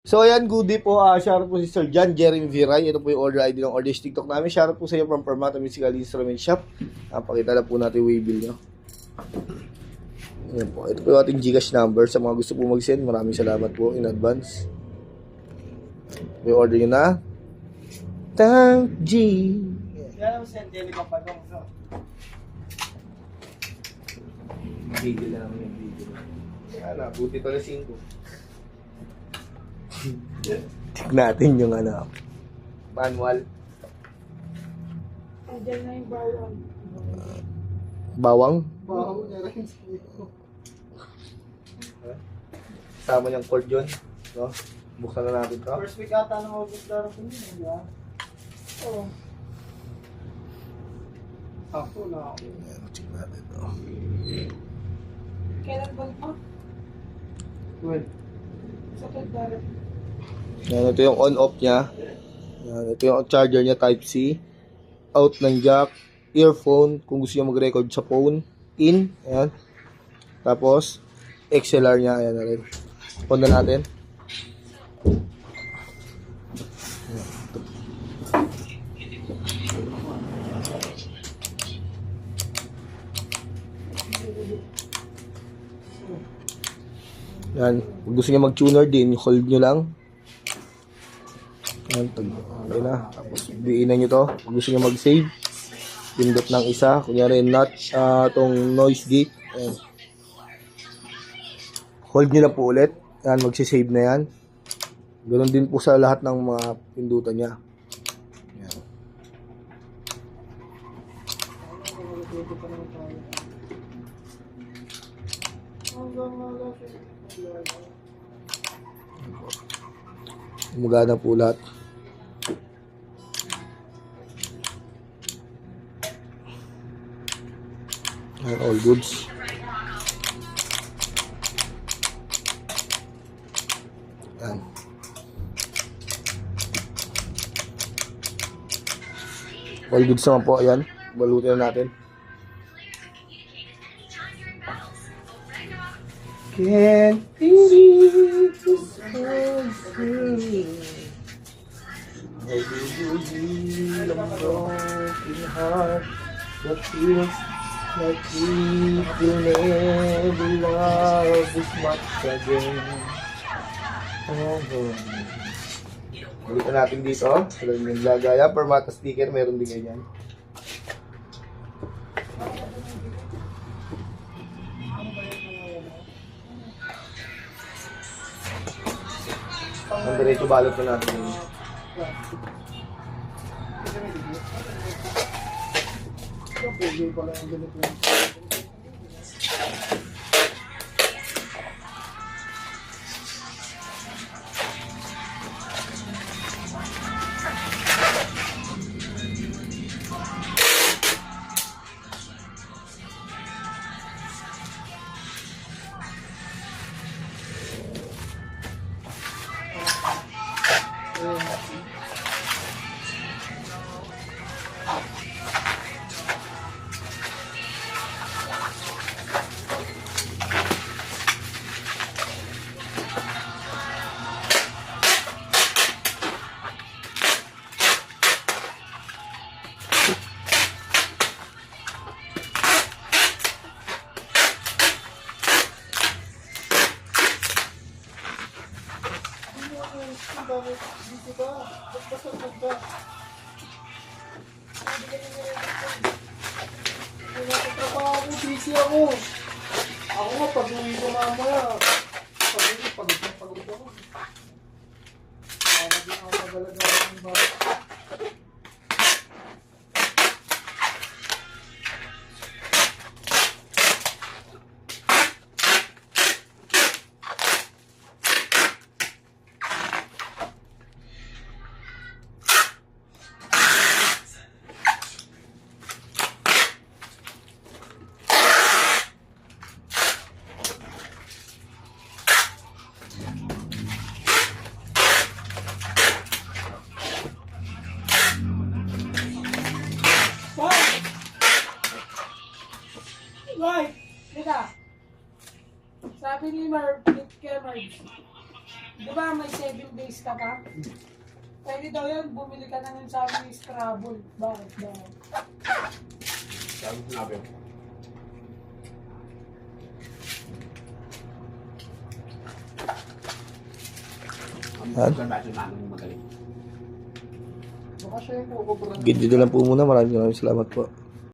So ayan, goodie po. Shoutout po si Sir John Jeremy Viray. Ito po yung order ID ng Orders TikTok namin. Shoutout po sa iyo from Permata Musical Instrument Shop. Pakita na po natin yung waybill nyo. Ayan po. Ito po yung ating Gcash number. Sa mga gusto po mag-send, maraming salamat po in advance. Ito yung order nyo na. Thank G. Kaya naman si Angelica pa doon, no? Video na naman yung video. Kaya buti pala 5. Check natin yung manual. Andiyan na yung bawang. Bawang? Bawang na rin siya. Sama niyang cord yun. No? Buksan na natin to. First week ata ng August na rin yun, di ba? Oo. Ako na ako. Check natin to. Kailan ba ito? Well, sa February. Yan, ito yung on-off niya. Yan, ito yung charger niya Type-C. Out ng jack. Earphone, kung gusto niyo mag-record sa phone. In. Ayan. Tapos, XLR niya. Ayan na rin. On na natin. Yan. Kung gusto niyo mag-tuner din, hold nyo lang. Yan, okay na. Tapos, diinan nyo to. Kung gusto nyo mag-save, pindot ng isa. Kunyari, not tong noise gate. Yan. Hold nyo na po ulit. Yan, magsisave na yan. Ganun din po sa lahat ng mga pindutan niya. Yan. Umagana po lahat. Yan, all goods. Yan. All goods naman po. Ayan. Balutin na natin. Can't believe this whole thing. How do you heal a broken heart that feels like we will never love this much again? Ulitin natin dito. Alam yung lagaya. Permata sticker. Meron din ganyan. Ang diretso balot na natin. Busy ako. Ako nga, pag-uwi ko mamaya. Pagod ako. Para din ako magalagaan ng bago. Lloyd, teka. Sabi ni Marv, kay Marv, Di ba may 7 days ka pa? Pwede daw yan, bumili ka na ng sabi ni Scrabble. Bakit daw? Sabi ko sinabi ko. At? Ang basyo na nung magaling. Baka siya yung kukubra. Dito lang po muna. Maraming salamat po.